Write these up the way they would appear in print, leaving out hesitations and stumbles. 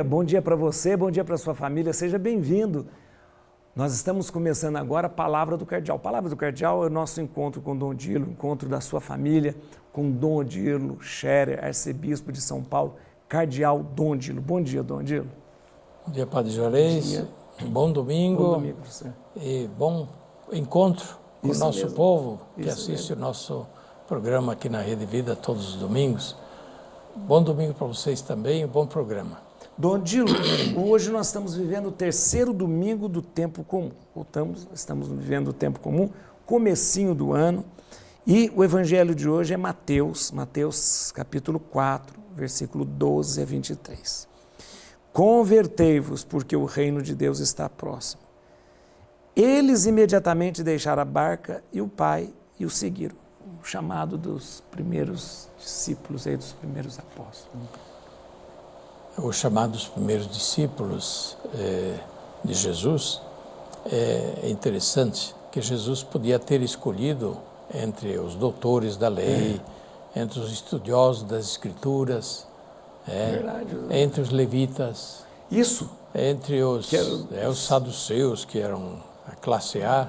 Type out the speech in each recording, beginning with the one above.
Bom dia para você, bom dia para sua família, seja bem-vindo. Nós estamos começando agora a Palavra do Cardeal. A Palavra do Cardeal é o nosso encontro com Dom Odilo, encontro da sua família, com Dom Odilo Scherer, arcebispo de São Paulo, Cardeal Dom Odilo. Bom dia, Dom Odilo. Bom dia, Padre Juarez. Bom domingo. Bom domingo para você. E bom encontro com o nosso povo que assiste mesmo. o nosso programa aqui na Rede Vida todos os domingos. Bom domingo para vocês também, um bom programa. Dom Odilo, hoje nós estamos vivendo o terceiro domingo do tempo comum. Estamos vivendo o tempo comum, comecinho do ano, e o evangelho de hoje é Mateus capítulo 4, versículo 12 a 23. Convertei-vos, porque o reino de Deus está próximo. Eles imediatamente deixaram a barca e o pai e o seguiram. O chamado dos primeiros discípulos, dos primeiros apóstolos. O chamado dos primeiros discípulos de Jesus é interessante, que Jesus podia ter escolhido entre os doutores da lei, entre os estudiosos das Escrituras, entre os levitas, Isso. entre os saduceus, que eram a classe A,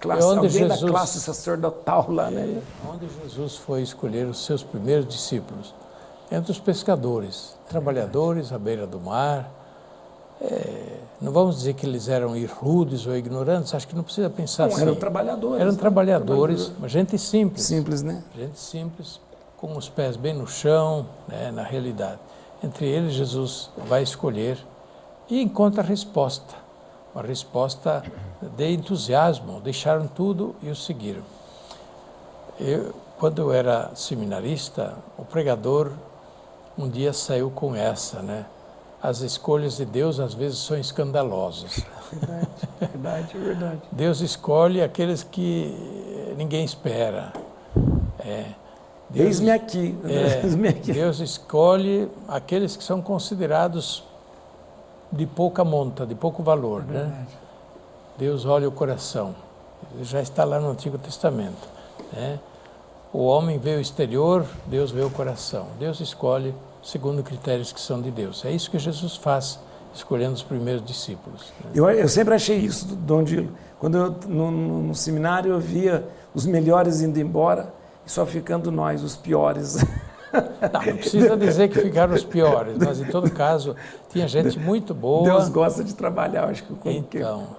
Alguém da classe sacerdotal lá, né? Onde Jesus foi escolher os seus primeiros discípulos? Entre os pescadores, trabalhadores à beira do mar. Não vamos dizer que eles eram rudes ou ignorantes, acho que não precisa pensar assim. Eram trabalhadores. Eram trabalhadores, mas gente simples. Simples, né? Gente simples, com os pés bem no chão, né, na realidade. Entre eles, Jesus vai escolher e encontra a resposta. Uma resposta de entusiasmo. Deixaram tudo e o seguiram. Quando eu era seminarista, o pregador um dia saiu com essa, né? As escolhas de Deus às vezes são escandalosas. Verdade. Deus escolhe aqueles que ninguém espera. Eis-me aqui. Deus escolhe aqueles que são considerados de pouca monta, de pouco valor, né? Deus olha o coração. Já está lá no Antigo Testamento, né? O homem vê o exterior, Deus vê o coração. Deus escolhe segundo critérios que são de Deus. É isso que Jesus faz, escolhendo os primeiros discípulos. Eu sempre achei isso, Dom Odilo. Quando eu, no seminário, eu via os melhores indo embora e só ficando nós, os piores. Não precisa dizer que ficaram os piores, mas em todo caso, tinha gente muito boa. Deus gosta de trabalhar, acho que.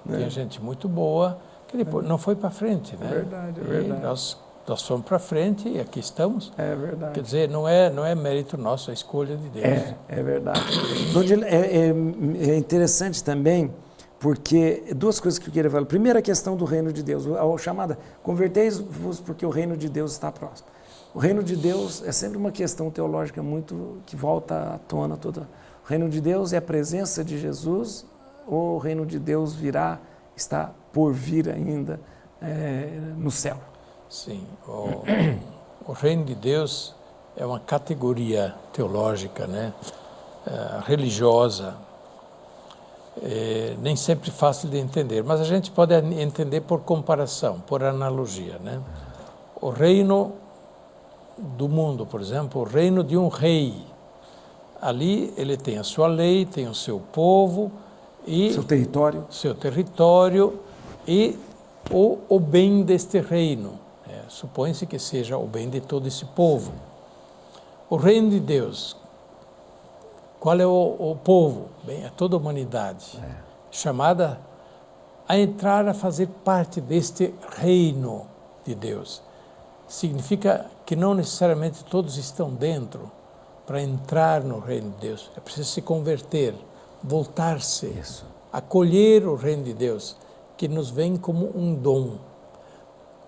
Tinha gente muito boa que depois não foi para frente, né? Verdade. Nós fomos para frente e aqui estamos. É verdade. Quer dizer, não é mérito nosso, é escolha de Deus. É verdade. É interessante também, porque duas coisas que eu queria falar. Primeiro, a questão do reino de Deus, a chamada convertei-vos porque o reino de Deus está próximo. O reino de Deus é sempre uma questão teológica muito que volta à tona toda. O reino de Deus é a presença de Jesus ou o reino de Deus está por vir ainda no céu? Sim, o reino de Deus é uma categoria teológica, né? Religiosa, nem sempre fácil de entender, mas a gente pode entender por comparação, por analogia, né? O reino do mundo, por exemplo, o reino de um rei, ali ele tem a sua lei, tem o seu povo e seu território e o bem deste reino. Supõe-se que seja o bem de todo esse povo. O reino de Deus, qual é o povo? Bem, é toda a humanidade, chamada a entrar a fazer parte deste reino de Deus. Significa que não necessariamente todos estão dentro para entrar no reino de Deus. É preciso se converter, voltar-se, acolher o reino de Deus, que nos vem como um dom.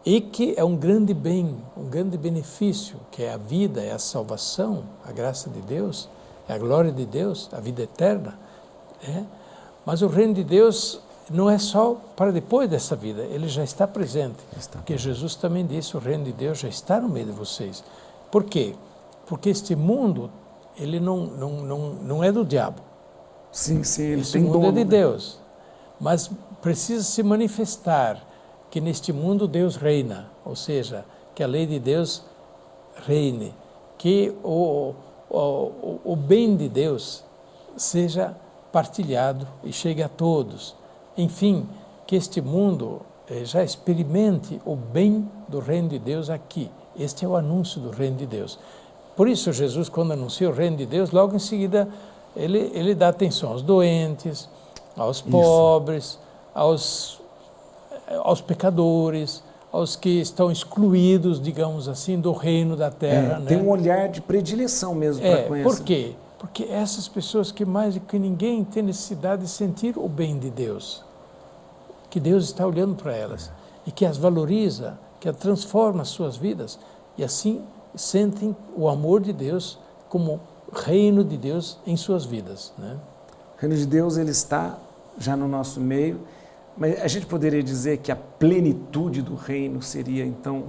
E que é um grande bem, um grande benefício, que é a vida, é a salvação, a graça de Deus, é a glória de Deus, a vida eterna. Mas o reino de Deus não é só para depois dessa vida, ele já está presente. Porque Jesus também disse, o reino de Deus já está no meio de vocês. Por quê? Porque este mundo, ele não é do diabo. Sim, ele este tem mundo dono, é de Deus. Mas precisa se manifestar que neste mundo Deus reina, ou seja, que a lei de Deus reine, que o bem de Deus seja partilhado e chegue a todos. Enfim, que este mundo já experimente o bem do reino de Deus aqui. Este é o anúncio do reino de Deus. Por isso, Jesus, quando anuncia o reino de Deus, logo em seguida, ele dá atenção aos doentes, aos pobres, aos pecadores, aos que estão excluídos, digamos assim, do reino da terra. Tem um olhar de predileção mesmo para com Por quê? Porque essas pessoas que mais do que ninguém têm necessidade de sentir o bem de Deus, que Deus está olhando para elas e que as valoriza, que as transforma as suas vidas e assim sentem o amor de Deus como reino de Deus em suas vidas, né? O reino de Deus, ele está já no nosso meio, mas a gente poderia dizer que a plenitude do reino seria, então...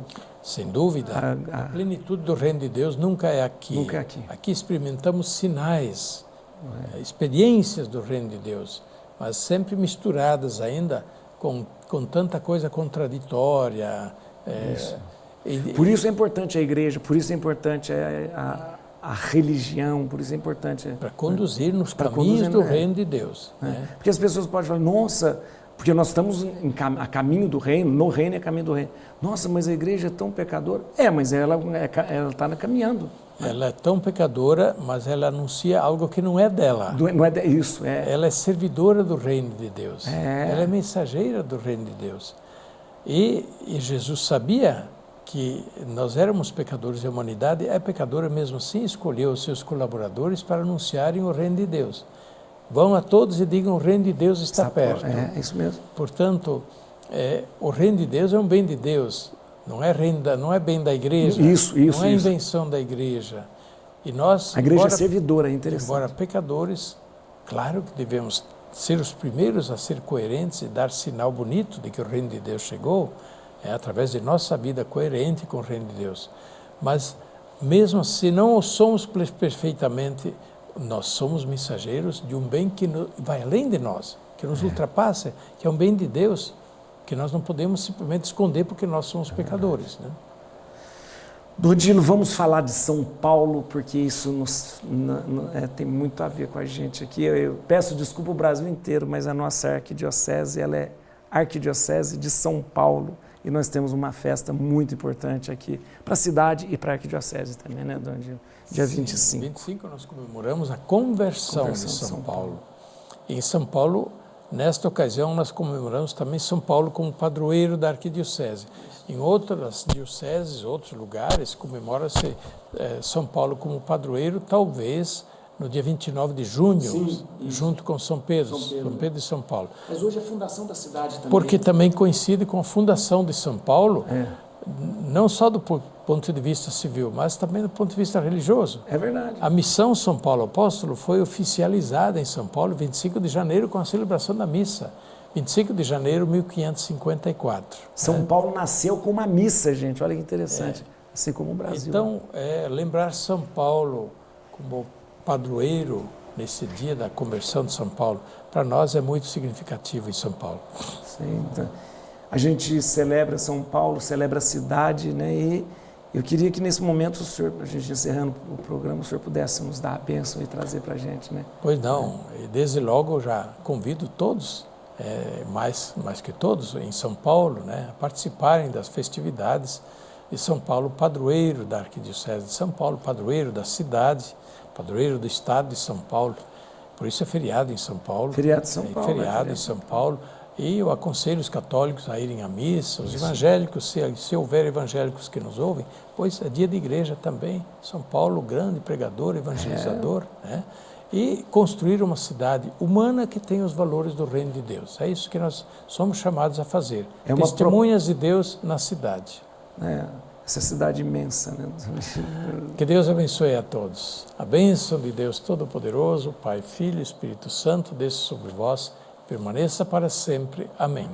Sem dúvida, a plenitude do reino de Deus nunca é aqui. Nunca é aqui. Aqui experimentamos sinais, experiências do reino de Deus, mas sempre misturadas ainda com tanta coisa contraditória. Por isso é importante a igreja, por isso é importante a religião, por isso é importante... Para conduzir nos caminhos do reino de Deus. Né? Porque as pessoas podem falar, nossa, porque nós estamos a caminho do reino, no reino é caminho do reino. Nossa, mas a igreja é tão pecadora. Mas ela está caminhando. Ela é tão pecadora, mas ela anuncia algo que não é dela. Isso. Ela é servidora do reino de Deus. Ela é mensageira do reino de Deus. E Jesus sabia que nós éramos pecadores e a humanidade é pecadora mesmo assim, escolheu os seus colaboradores para anunciarem o reino de Deus. Vão a todos e digam, o reino de Deus está perto. É isso mesmo. Portanto, o reino de Deus é um bem de Deus, não é bem da igreja, não é invenção da igreja. E nós, a igreja é servidora, é interessante. Embora pecadores, claro que devemos ser os primeiros a ser coerentes e dar sinal bonito de que o reino de Deus chegou, através de nossa vida coerente com o reino de Deus. Mas, mesmo assim, não somos perfeitamente, nós somos mensageiros de um bem que vai além de nós, que nos ultrapassa, que é um bem de Deus, que nós não podemos simplesmente esconder porque nós somos pecadores, né? Dodino, vamos falar de São Paulo, porque isso tem muito a ver com a gente aqui. Eu peço desculpa ao Brasil inteiro, mas a nossa arquidiocese, ela é arquidiocese de São Paulo. E nós temos uma festa muito importante aqui para a cidade e para a arquidiocese também, né, Dodino? Dia 25. 25 nós comemoramos a conversão de São Paulo. E em São Paulo, nesta ocasião, nós comemoramos também São Paulo como padroeiro da arquidiocese. Em outras dioceses, outros lugares, comemora-se São Paulo como padroeiro, talvez no dia 29 de junho, junto com São Pedro de São Paulo. Mas hoje é a fundação da cidade também. Porque também coincide com a fundação de São Paulo, não só do ponto de vista civil, mas também do ponto de vista religioso. É verdade. A missão São Paulo Apóstolo foi oficializada em São Paulo 25 de janeiro com a celebração da missa. 25 de janeiro de 1554. São Paulo nasceu com uma missa, gente. Olha que interessante. Assim como o Brasil. Então, lembrar São Paulo como padroeiro nesse dia da conversão de São Paulo, para nós é muito significativo em São Paulo. Sim, então, a gente celebra São Paulo, celebra a cidade, né? E eu queria que nesse momento, o senhor, a gente encerrando o programa, o senhor pudesse nos dar a bênção e trazer para a gente, né? Pois não, e desde logo eu já convido todos, mais que todos, em São Paulo, né, a participarem das festividades de São Paulo, padroeiro da Arquidiocese de São Paulo, padroeiro da cidade, padroeiro do estado de São Paulo. Por isso é feriado em São Paulo. Feriado em São Paulo. Feriado em São Paulo. E eu aconselho os católicos a irem à missa, os evangélicos, se houver evangélicos que nos ouvem, pois é dia de igreja também. São Paulo, grande pregador, evangelizador, né? E construir uma cidade humana que tenha os valores do reino de Deus. É isso que nós somos chamados a fazer. Testemunhas de Deus na cidade. Essa cidade imensa, né? Que Deus abençoe a todos. A bênção de Deus Todo-Poderoso, Pai, Filho e Espírito Santo, desça sobre vós, permaneça para sempre. Amém.